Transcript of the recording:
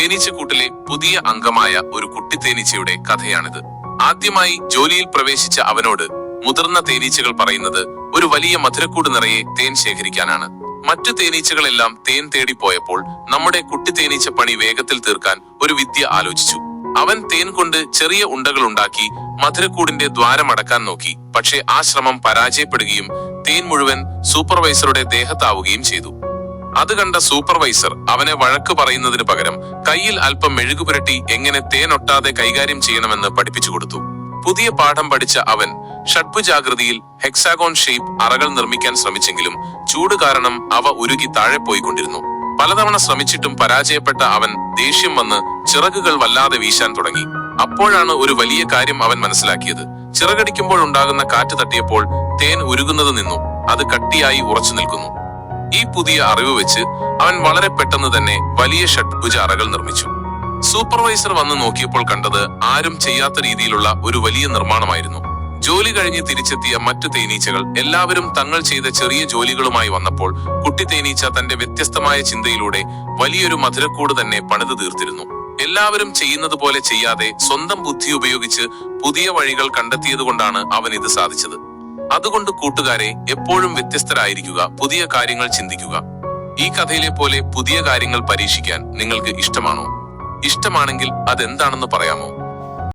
തേനീച്ചക്കൂട്ടിലെ പുതിയ അംഗമായ ഒരു കുട്ടി തേനീച്ചയുടെ കഥയാണിത്. ആദ്യമായി ജോലിയിൽ പ്രവേശിച്ച അവനോട് മുതിർന്ന തേനീച്ചകൾ പറയുന്നത് ഒരു വലിയ മധുരക്കൂട് നിറയെ തേൻ ശേഖരിക്കാനാണ്. മറ്റു തേനീച്ചകളെല്ലാം തേൻ തേടി പോയപ്പോൾ നമ്മുടെ കുട്ടി തേനീച്ച പണി വേഗത്തിൽ തീർക്കാൻ ഒരു വിദ്യ ആലോചിച്ചു. അവൻ തേൻ കൊണ്ട് ചെറിയ ഉണ്ടകൾ ഉണ്ടാക്കി മധുരക്കൂടിന്റെ ദ്വാരമടക്കാൻ നോക്കി. പക്ഷേ ആ ശ്രമം പരാജയപ്പെടുകയും തേൻ മുഴുവൻ സൂപ്പർവൈസറുടെ ദേഹത്താവുകയും ചെയ്തു. അത് കണ്ട സൂപ്പർവൈസർ അവനെ വഴക്ക് പറയുന്നതിന് പകരം കയ്യിൽ അല്പം മെഴുകുപുരട്ടി എങ്ങനെ തേൻ ഒട്ടാതെ കൈകാര്യം ചെയ്യണമെന്ന് പഠിപ്പിച്ചു കൊടുത്തു. പുതിയ പാഠം പഠിച്ച അവൻ ഷഡ്ഭുജാകൃതിയിൽ ഹെക്സാഗോൺ ഷേപ്പ് അറകൾ നിർമ്മിക്കാൻ ശ്രമിച്ചെങ്കിലും ചൂട് കാരണം അവ ഉരുകി താഴെ പോയിക്കൊണ്ടിരുന്നു. പലതവണ ശ്രമിച്ചിട്ടും പരാജയപ്പെട്ട അവൻ ദേഷ്യം വന്ന് ചിറകുകൾ വല്ലാതെ വീശാൻ തുടങ്ങി. അപ്പോഴാണ് ഒരു വലിയ കാര്യം അവൻ മനസ്സിലാക്കിയത്. ചിറകടിക്കുമ്പോൾ ഉണ്ടാകുന്ന കാറ്റ് തട്ടിയപ്പോൾ തേൻ ഉരുകുന്നത് നിന്നു. അത് കട്ടിയായി ഉറച്ചു നിൽക്കുന്നു. ഈ പുതിയ അറിവ് വെച്ച് അവൻ വളരെ പെട്ടെന്ന് തന്നെ വലിയ ഷഡ്ഭുജ അറകൾ നിർമ്മിച്ചു. സൂപ്പർവൈസർ വന്ന് നോക്കിയപ്പോൾ കണ്ടത് ആരും ചെയ്യാത്ത രീതിയിലുള്ള ഒരു വലിയ നിർമ്മാണമായിരുന്നു. ജോലി കഴിഞ്ഞ് തിരിച്ചെത്തിയ മറ്റു തേനീച്ചകൾ എല്ലാവരും തങ്ങൾ ചെയ്ത ചെറിയ ജോലികളുമായി വന്നപ്പോൾ കുട്ടി തേനീച്ച തന്റെ വ്യത്യസ്തമായ ചിന്തയിലൂടെ വലിയൊരു മധുരക്കൂട് തന്നെ പണിത് തീർത്തിരുന്നു. എല്ലാവരും ചെയ്യുന്നത് പോലെ ചെയ്യാതെ സ്വന്തം ബുദ്ധി ഉപയോഗിച്ച് പുതിയ വഴികൾ കണ്ടെത്തിയതുകൊണ്ടാണ് അവൻ ഇത് സാധിച്ചത്. അതുകൊണ്ട് കൂട്ടുകാരെ, എപ്പോഴും വ്യത്യസ്തരായിരിക്കുക, പുതിയ കാര്യങ്ങൾ ചിന്തിക്കുക. ഈ കഥയിലെ പോലെ പുതിയ കാര്യങ്ങൾ പരീക്ഷിക്കാൻ നിങ്ങൾക്ക് ഇഷ്ടമാണോ? ഇഷ്ടമാണെങ്കിൽ അതെന്താണെന്ന് പറയാമോ?